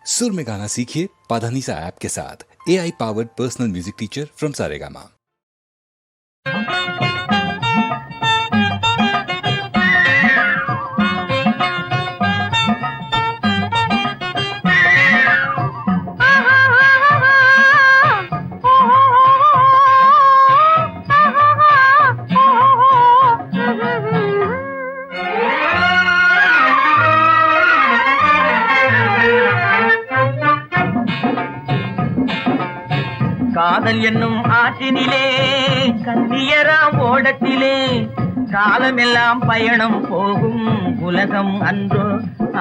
सुर में गाना सीखिए पाधानीसा ऐप के साथ। AI powered personal music teacher from Saregama. காதல் என்னும் ஆற்றினிலே கண்ணியராம் ஓடத்திலே காலமெல்லாம் பயணம் போகும் உலகம் அன்றோ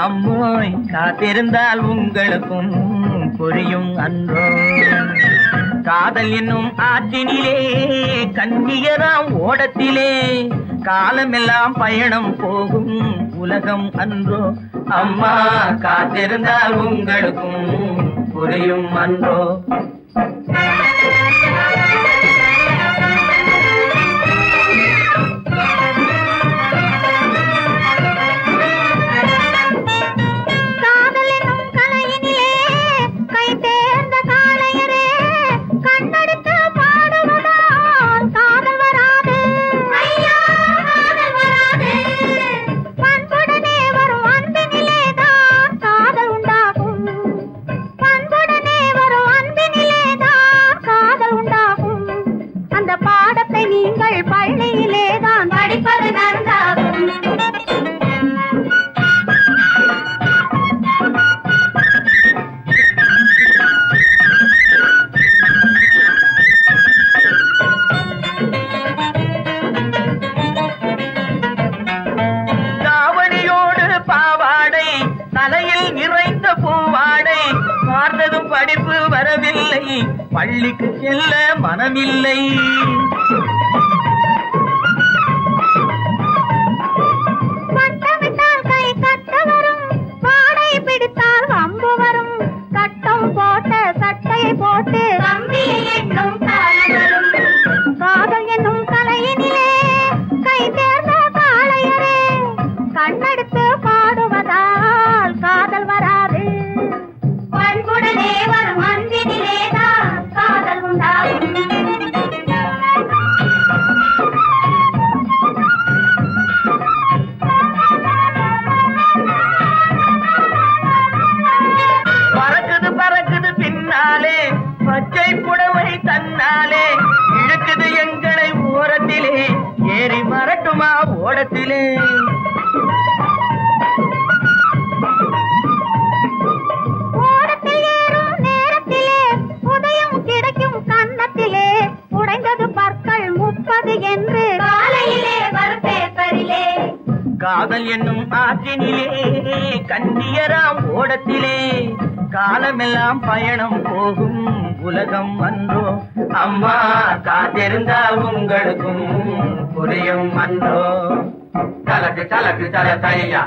அம்மோய் காத்திருந்தால் உங்களுக்கும் புரியும் அன்றோ. காதல் என்னும் ஆற்றினிலே கண்ணியராம் ஓடத்திலே காலமெல்லாம் பயணம் போகும் உலகம் அன்றோ அம்மா காத்திருந்தால் உங்களுக்கும் புரியும் அன்றோ. படிப்பு வரவில்லை, பள்ளிக்கு செல்ல மனமில்லை. பட்டமிட்டால் கை கட்ட வரும், பாடை பிடித்தால் வம்பு வரும். சட்டம் போட்ட சட்டையை போட்டு கம்பியை எண்ணும் காலம் வரும். காதல் என்னும் கலையினிலே கை தேர்ந்த காளையரே கண்ணெடுத்து பாடுவதால் காதல் வராது. பண்புடனே வரும் அன்பினிலேதான் காதல் உண்டாகும். பறக்குது பறக்குது பின்னாலே பச்சை புடவை தன்னாலே இழுக்குது எங்களை ஓரத்திலே ஏறி மரட்டுமா ஓடத்திலே. காதல் என்னும் ஆற்றினிலே கண்ணியராம் ஓடத்திலே காலமெல்லாம் பயணம் போகும் உலகம் அன்றோ அம்மா காத்திருந்தால் உங்களுக்கும் புரியும் அன்றோ. தலக்கு தலக்கு தல தையா